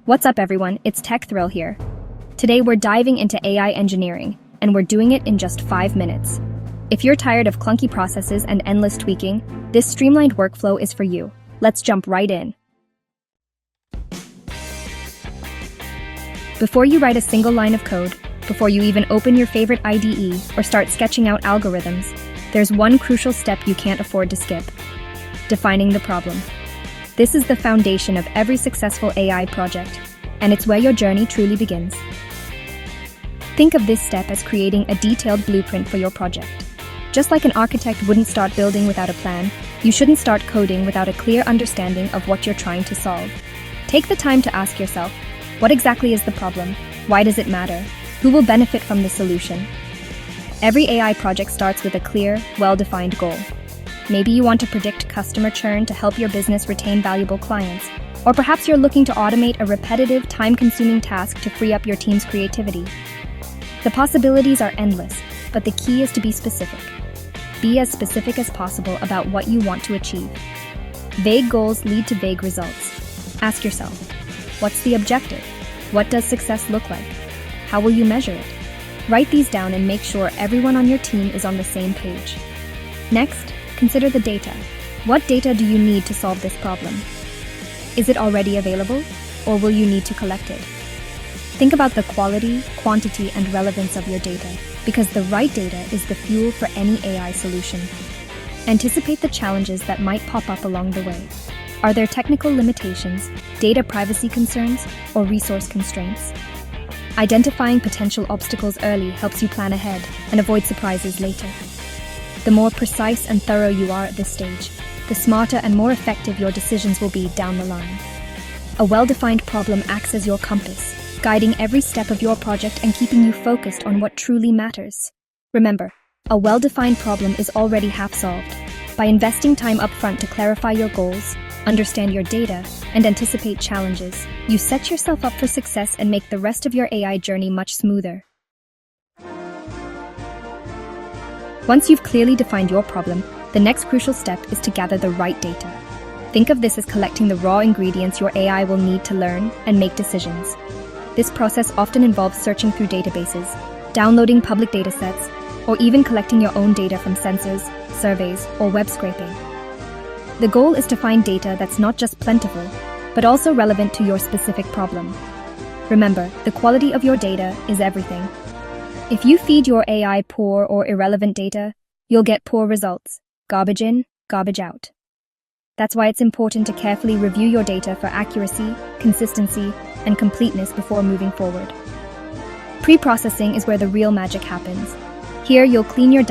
What's up, everyone? It's TEKTHRILL here. Today we're diving into AI engineering, and we're doing it in just 5 minutes. If you're tired of clunky processes and endless tweaking, this streamlined workflow is for you. Let's jump right in. Before you write a single line of code, before you even open your favorite IDE or start sketching out algorithms, there's one crucial step you can't afford to skip: defining the problem. This is the foundation of every successful AI project, and it's where your journey truly begins. Think of this step as creating a detailed blueprint for your project. Just like an architect wouldn't start building without a plan, you shouldn't start coding without a clear understanding of what you're trying to solve. Take the time to ask yourself, what exactly is the problem? Why does it matter? Who will benefit from the solution? Every AI project starts with a clear, well-defined goal. Maybe you want to predict customer churn to help your business retain valuable clients, or perhaps you're looking to automate a repetitive, time-consuming task to free up your team's creativity. The possibilities are endless, but the key is to be specific. Be as specific as possible about what you want to achieve. Vague goals lead to vague results. Ask yourself, what's the objective? What does success look like? How will you measure it? Write these down and make sure everyone on your team is on the same page. Next, consider the data. What data do you need to solve this problem? Is it already available, or will you need to collect it? Think about the quality, quantity, and relevance of your data, because the right data is the fuel for any AI solution. Anticipate the challenges that might pop up along the way. Are there technical limitations, data privacy concerns, or resource constraints? Identifying potential obstacles early helps you plan ahead and avoid surprises later. The more precise and thorough you are at this stage, the smarter and more effective your decisions will be down the line. A well-defined problem acts as your compass, guiding every step of your project and keeping you focused on what truly matters. Remember, a well-defined problem is already half solved. By investing time upfront to clarify your goals, understand your data, and anticipate challenges, you set yourself up for success and make the rest of your AI journey much smoother. Once you've clearly defined your problem, the next crucial step is to gather the right data. Think of this as collecting the raw ingredients your AI will need to learn and make decisions. This process often involves searching through databases, downloading public datasets, or even collecting your own data from sensors, surveys, or web scraping. The goal is to find data that's not just plentiful, but also relevant to your specific problem. Remember, the quality of your data is everything. If you feed your AI poor or irrelevant data, you'll get poor results. Garbage in, garbage out. That's why it's important to carefully review your data for accuracy, consistency, and completeness before moving forward. Pre-processing is where the real magic happens. Here, you'll clean your